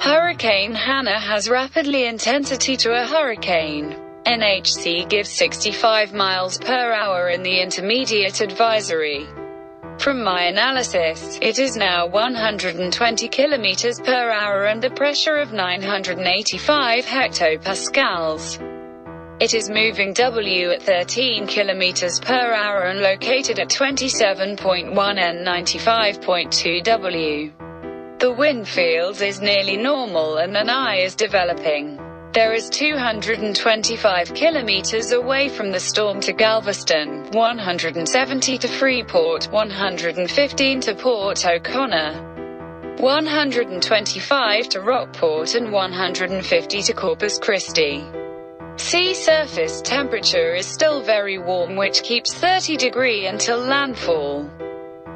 Hurricane Hanna has rapidly intensity to a hurricane. NHC gives 65 miles per hour in the intermediate advisory. From my analysis, it is now 120 kilometers per hour and the pressure of 985 hectopascals. It is moving W at 13 kilometers per hour and located at 27.1 N 95.2 W. The wind field is nearly normal and an eye is developing. There is 225 kilometers away from the storm to Galveston, 170 to Freeport, 115 to Port O'Connor, 125 to Rockport and 150 to Corpus Christi. Sea surface temperature is still very warm, which keeps 30° until landfall.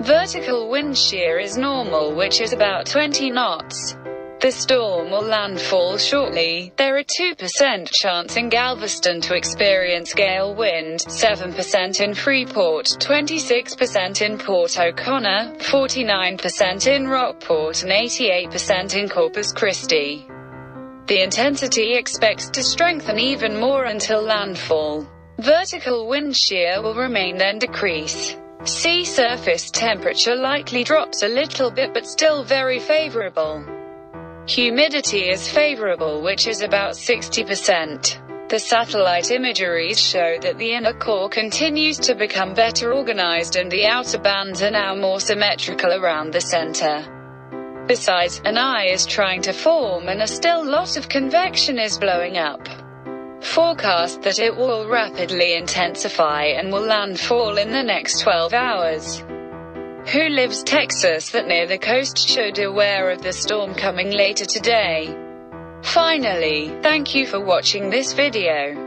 Vertical wind shear is normal, which is about 20 knots. The storm will landfall shortly. There are 2% chance in Galveston to experience gale wind, 7% in Freeport, 26% in Port O'Connor, 49% in Rockport and 88% in Corpus Christi. The intensity expects to strengthen even more until landfall. Vertical wind shear will remain then decrease. Sea surface temperature likely drops a little bit but still very favorable. Humidity is favorable, which is about 60%. The satellite imageries show that the inner core continues to become better organized and the outer bands are now more symmetrical around the center. Besides, an eye is trying to form and a still lot of convection is blowing up. Forecast that it will rapidly intensify and will landfall in the next 12 hours. Who lives Texas that near the coast should aware of the storm coming later today. Finally, thank you for watching this video.